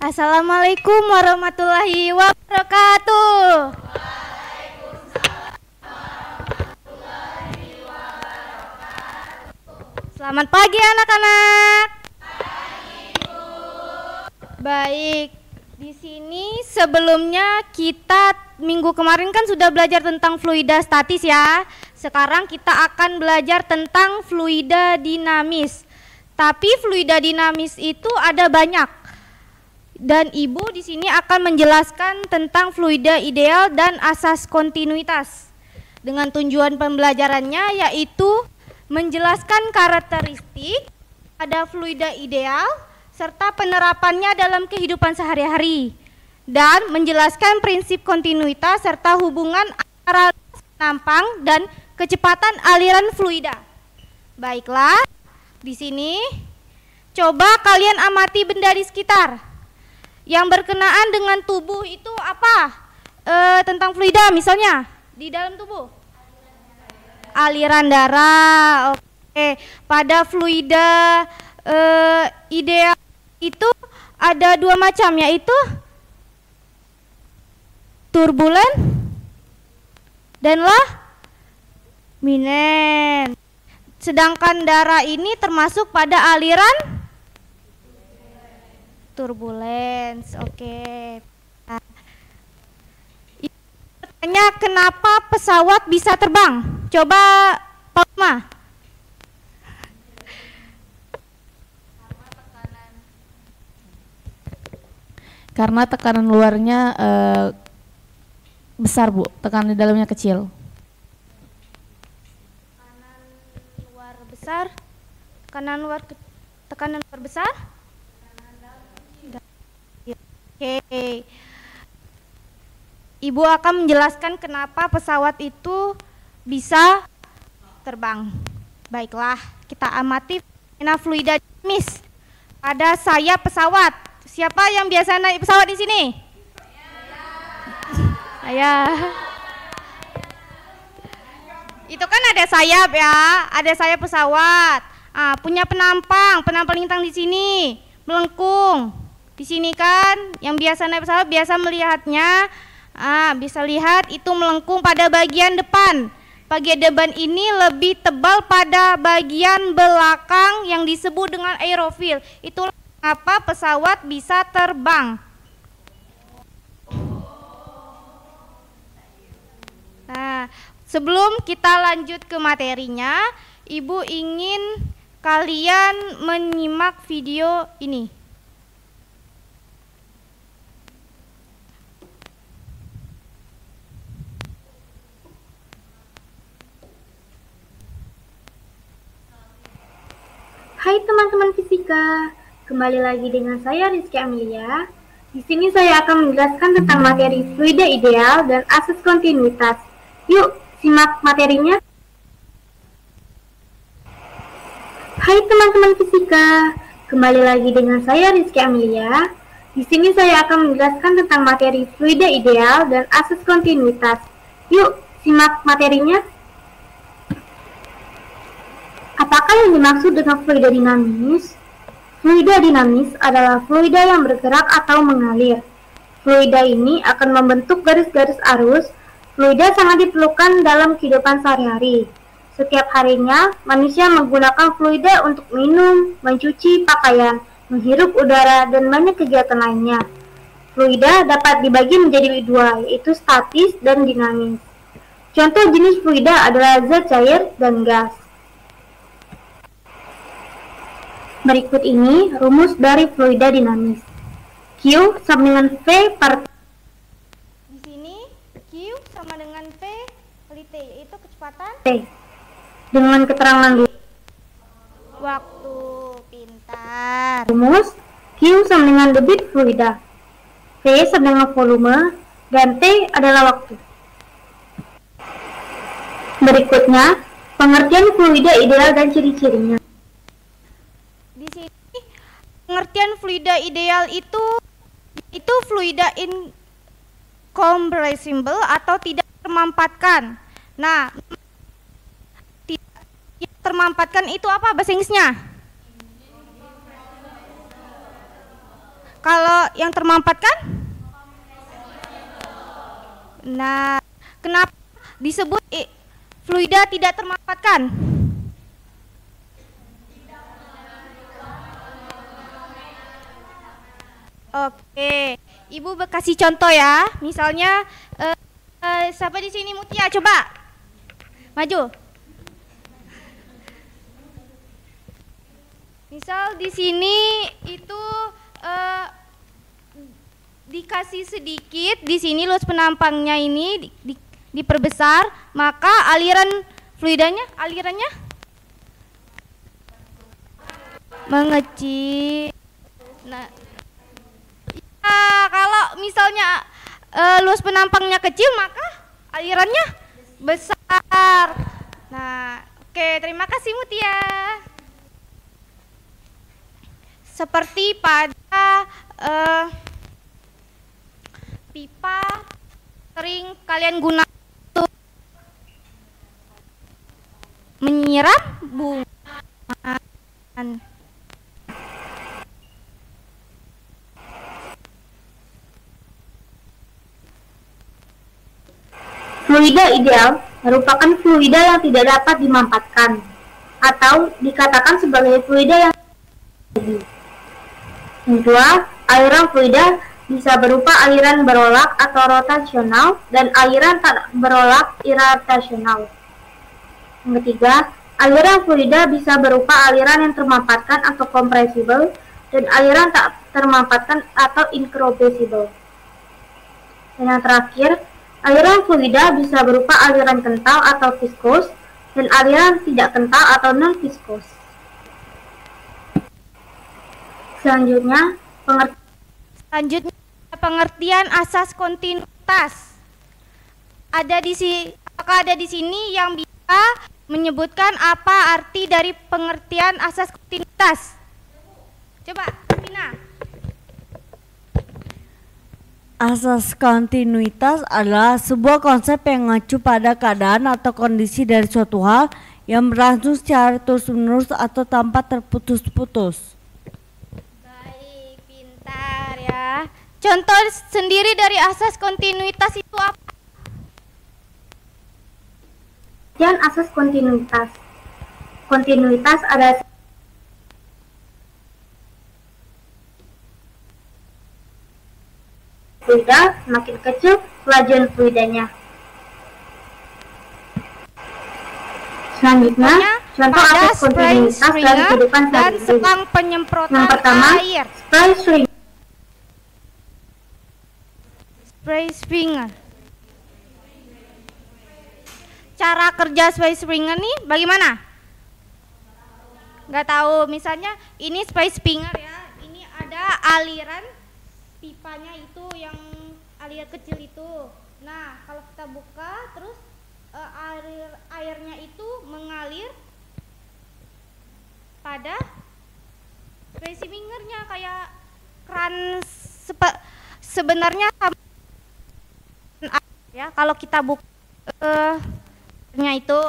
Assalamualaikum warahmatullahi wabarakatuh. Selamat pagi anak-anak. Baik, di sini sebelumnya kita minggu kemarin kan sudah belajar tentang fluida statis ya. Sekarang kita akan belajar tentang fluida dinamis. Tapi fluida dinamis itu ada banyak. Dan Ibu di sini akan menjelaskan tentang fluida ideal dan asas kontinuitas. Dengan tujuan pembelajarannya yaitu menjelaskan karakteristik pada fluida ideal serta penerapannya dalam kehidupan sehari-hari dan menjelaskan prinsip kontinuitas serta hubungan antara nampang dan kecepatan aliran fluida. Baiklah, di sini coba kalian amati benda di sekitar yang berkenaan dengan tubuh itu apa? Tentang fluida misalnya di dalam tubuh. Aliran darah. Oke, pada fluida ideal itu ada dua macam, yaitu turbulen dan laminen. Sedangkan darah ini termasuk pada aliran turbulens. Oke. Tanya kenapa pesawat bisa terbang? Coba Palma. Karena tekanan luarnya besar, Bu. Tekanan di dalamnya kecil. Tekanan luar besar. Tekanan luar besar. Oke. Ibu akan menjelaskan kenapa pesawat itu bisa terbang. Baiklah, kita amati fenomena fluida dinamis pada sayap pesawat. Siapa yang biasa naik pesawat di sini? Saya. Itu kan ada sayap ya, ada sayap pesawat. Punya penampang lintang di sini, melengkung. Di sini kan, yang biasa naik pesawat biasa melihatnya. Bisa lihat itu melengkung pada bagian depan. Bagian depan ini lebih tebal pada bagian belakang yang disebut dengan aerofil. Itulah kenapa pesawat bisa terbang. Nah, sebelum kita lanjut ke materinya, Ibu ingin kalian menyimak video ini. Hai teman-teman fisika, kembali lagi dengan saya Rizky Amelia. Di sini saya akan menjelaskan tentang materi fluida ideal dan asas kontinuitas. Yuk, simak materinya. Hai teman-teman fisika, kembali lagi dengan saya Rizky Amelia. Di sini saya akan menjelaskan tentang materi fluida ideal dan asas kontinuitas. Yuk, simak materinya. Apakah yang dimaksud dengan fluida dinamis? Fluida dinamis adalah fluida yang bergerak atau mengalir. Fluida ini akan membentuk garis-garis arus. Fluida sangat diperlukan dalam kehidupan sehari-hari. Setiap harinya, manusia menggunakan fluida untuk minum, mencuci pakaian, menghirup udara, dan banyak kegiatan lainnya. Fluida dapat dibagi menjadi dua, yaitu statis dan dinamis. Contoh jenis fluida adalah zat cair dan gas. Berikut ini rumus dari fluida dinamis. Q sama dengan V per T. Di sini Q sama dengan V kali T, yaitu kecepatan T. Dengan keterangan waktu. Pintar. rumus, Q sama dengan debit fluida, V sama dengan volume, dan T adalah waktu. Berikutnya, pengertian fluida ideal dan ciri-cirinya. Di sini pengertian fluida ideal itu fluida incompressible atau tidak termampatkan. Nah, tidak termampatkan itu apa bahasa Inggrisnya? Kalau yang termampatkan? Nah, kenapa disebut fluida tidak termampatkan? Oke, Ibu kasih contoh ya. Misalnya, siapa di sini Mutia? Coba maju. Misal di sini itu dikasih sedikit, di sini luas penampangnya ini diperbesar, maka alirannya mengecil. Nah, kalau misalnya luas penampangnya kecil, maka alirannya besar. Nah, oke, terima kasih Mutia. Seperti pada pipa sering kalian gunakan untuk menyiram bunga. Fluida ideal merupakan fluida yang tidak dapat dimampatkan atau dikatakan sebagai fluida yang kedua, aliran fluida bisa berupa aliran berolak atau rotasional dan aliran tak berolak irrotasional. Yang ketiga, aliran fluida bisa berupa aliran yang termampatkan atau compressible dan aliran tak termampatkan atau incompressible. Dan yang terakhir, aliran fluida bisa berupa aliran kental atau viskos dan aliran tidak kental atau non-viskos. Selanjutnya, pengertian asas kontinuitas. Apakah ada di sini yang bisa menyebutkan apa arti dari pengertian asas kontinuitas? Coba, Vina. Asas kontinuitas adalah sebuah konsep yang mengacu pada keadaan atau kondisi dari suatu hal yang berlangsung secara terus-menerus atau tanpa terputus-putus. Baik, pintar ya. Contoh sendiri dari asas kontinuitas itu apa? dan asas kontinuitas. Kontinuitas adalah fluida, semakin kecil kelajuan fluidanya. Selanjutnya, contoh asas kontinuitas dalam kehidupan dan sehari-hari. selang penyemprotan Yang pertama, air. Spray sprinkler. Cara kerja spray sprinkler nih bagaimana? Nggak tahu. Misalnya ini spray sprinkler ya. Ini ada aliran pipanya itu yang aliran kecil itu. Nah, kalau kita buka terus airnya itu mengalir pada spray sprinkernya kayak keran sebenarnya sama ya. Kalau kita buka itu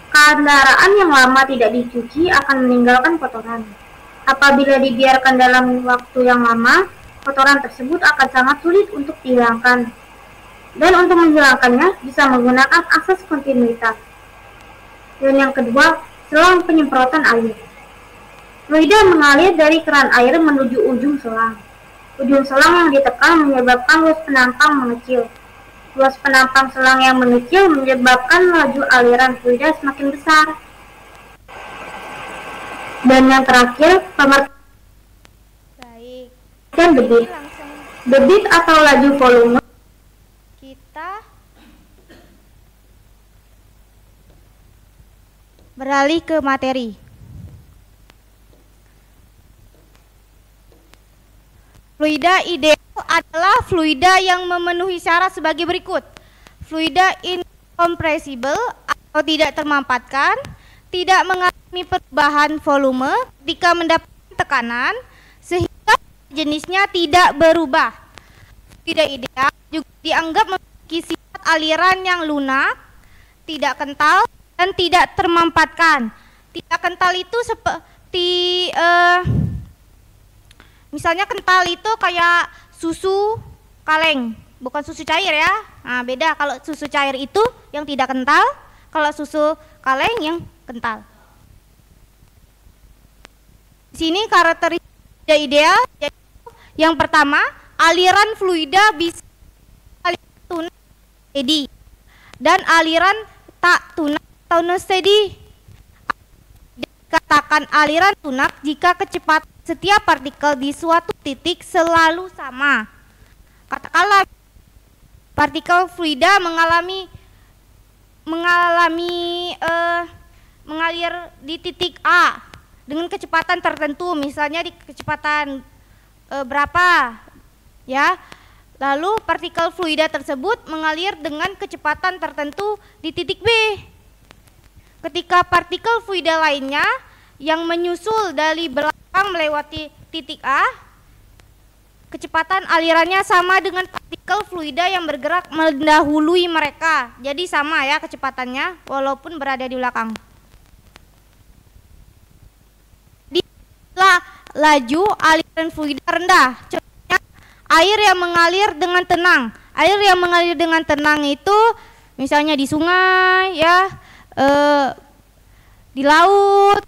kendaraan yang lama tidak dicuci akan meninggalkan kotoran. Apabila dibiarkan dalam waktu yang lama, kotoran tersebut akan sangat sulit untuk dihilangkan. Dan untuk menghilangkannya bisa menggunakan asas kontinuitas. Dan yang kedua, selang penyemprotan air. Fluida mengalir dari keran air menuju ujung selang. Ujung selang yang ditekan menyebabkan luas penampang mengecil. Luas penampang selang yang mengecil menyebabkan laju aliran fluida semakin besar. Dan yang terakhir, pengertian debit. Debit atau laju volume. Kita beralih ke materi. Fluida ideal adalah fluida yang memenuhi syarat sebagai berikut. Fluida incompressible atau tidak termampatkan, tidak mengalami perubahan volume ketika mendapatkan tekanan, sehingga jenisnya tidak berubah. Fluida ideal juga dianggap memiliki sifat aliran yang lunak, tidak kental, dan tidak termampatkan. Tidak kental itu seperti misalnya kental itu kayak susu kaleng, bukan susu cair ya. Nah, beda kalau susu cair itu yang tidak kental, kalau susu kaleng yang kental. Di sini karakteristik ideal yaitu yang pertama, aliran fluida bisa tunak steady dan aliran tak tunak atau non steady. Dikatakan aliran tunak jika kecepatan setiap partikel di suatu titik selalu sama. Katakanlah partikel fluida mengalir di titik A dengan kecepatan tertentu, misalnya di kecepatan berapa ya. Lalu partikel fluida tersebut mengalir dengan kecepatan tertentu di titik B. Ketika partikel fluida lainnya yang menyusul dari belakang melewati titik A, kecepatan alirannya sama dengan partikel fluida yang bergerak mendahului mereka. Jadi sama ya kecepatannya walaupun berada di belakang. Di laju aliran fluida rendah. Contohnya air yang mengalir dengan tenang. Air yang mengalir dengan tenang itu misalnya di sungai ya, di laut.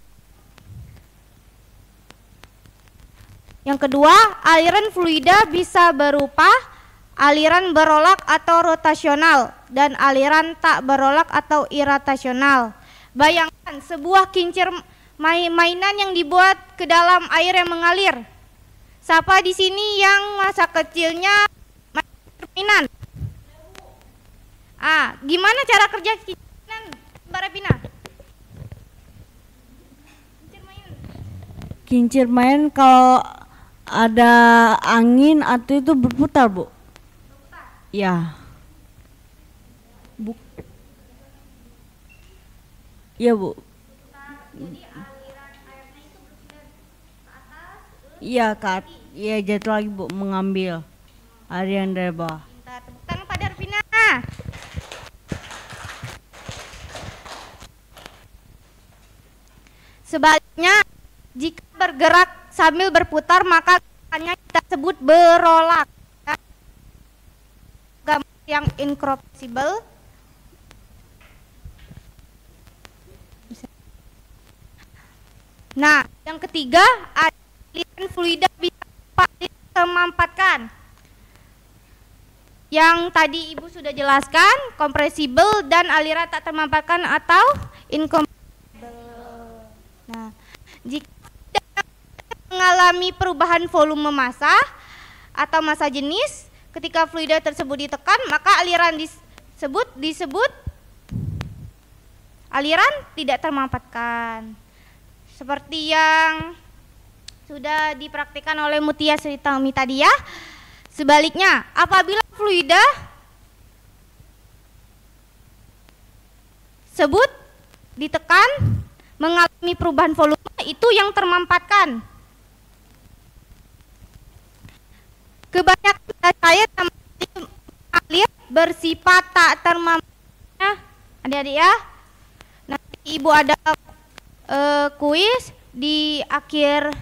Yang kedua, aliran fluida bisa berupa aliran berolak atau rotasional dan aliran tak berolak atau irasional. Bayangkan sebuah kincir mainan yang dibuat ke dalam air yang mengalir. Siapa di sini yang masa kecilnya main permainan? Gimana cara kerja kincir mainan, Mbak Revina? Kincir main kalau ada angin atau itu berputar, Bu? Ya. Iya, Bu. Iya, Kak. Iya, jatuh lagi, Bu, mengambil air yang dari bawah. Tepuk tangan pada Revina. Sebaliknya, jika bergerak sambil berputar maka hanya kita sebut berolak. Gambar yang incompressible. Nah, yang ketiga, aliran fluida bisa termampatkan. Yang tadi Ibu sudah jelaskan, compressible dan aliran tak termampatkan atau incompressible. Nah, jika mengalami perubahan volume massa atau massa jenis, ketika fluida tersebut ditekan, maka aliran disebut aliran tidak termampatkan. Seperti yang sudah dipraktikkan oleh Mutia Sritami tadi ya. Sebaliknya, apabila fluida tersebut ditekan mengalami perubahan volume, itu yang termampatkan. Kebanyakan cair yang mengalir bersifat tak termampatkan, adik-adik ya. Nanti Ibu ada kuis di akhir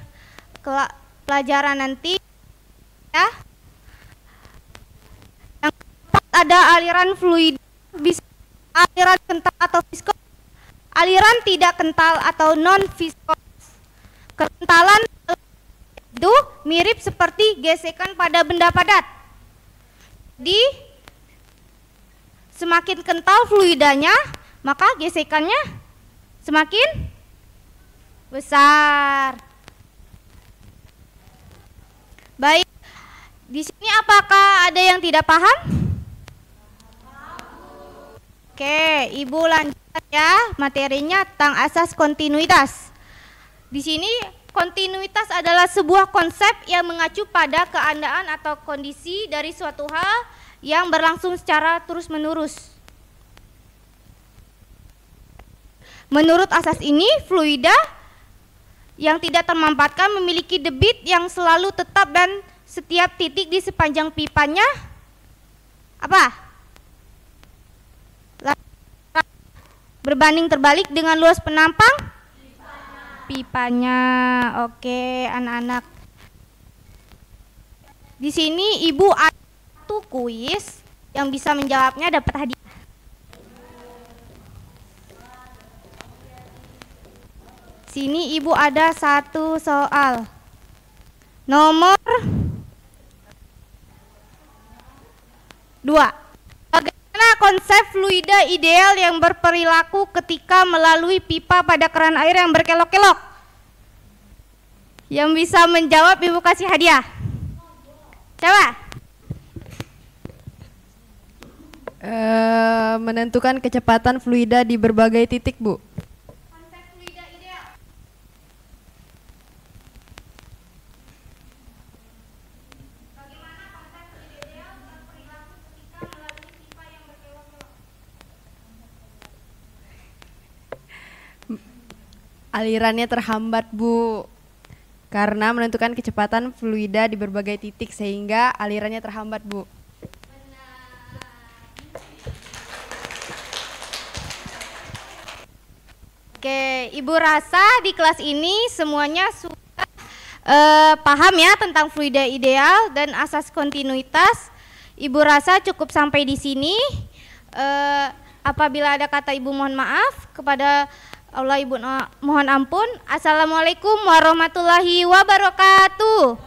pelajaran nanti ya. Yang keempat ada aliran fluida, bisa aliran kental atau viskos. Aliran tidak kental atau non viskos. Kekentalan itu mirip seperti gesekan pada benda padat. Jadi semakin kental fluidanya, maka gesekannya semakin besar. Baik, di sini apakah ada yang tidak paham? Oke, Ibu lanjut ya materinya tentang asas kontinuitas. Di sini kontinuitas adalah sebuah konsep yang mengacu pada keadaan atau kondisi dari suatu hal yang berlangsung secara terus-menerus. Menurut asas ini, fluida yang tidak termampatkan memiliki debit yang selalu tetap dan setiap titik di sepanjang pipanya apa? Berbanding terbalik dengan luas penampang pipanya. Oke, anak-anak. Di sini Ibu ada satu kuis yang bisa menjawabnya dapat hadiah. Sini Ibu ada satu soal. Nomor 2. Bagaimana konsep fluida ideal yang berperilaku ketika melalui pipa pada keran air yang berkelok-kelok? Yang bisa menjawab Ibu kasih hadiah. Coba. Menentukan kecepatan fluida di berbagai titik, Bu. Konsep fluida ideal. Bagaimana konsep fluida ideal berperilaku ketika melalui pipa yang berkelok-kelok? Alirannya terhambat, Bu. Karena menentukan kecepatan fluida di berbagai titik sehingga alirannya terhambat, Bu. Oke, Ibu rasa di kelas ini semuanya sudah paham ya tentang fluida ideal dan asas kontinuitas. Ibu rasa cukup sampai di sini. Apabila ada kata Ibu mohon maaf, kepada Allah Ibu mohon ampun. Assalamualaikum warahmatullahi wabarakatuh.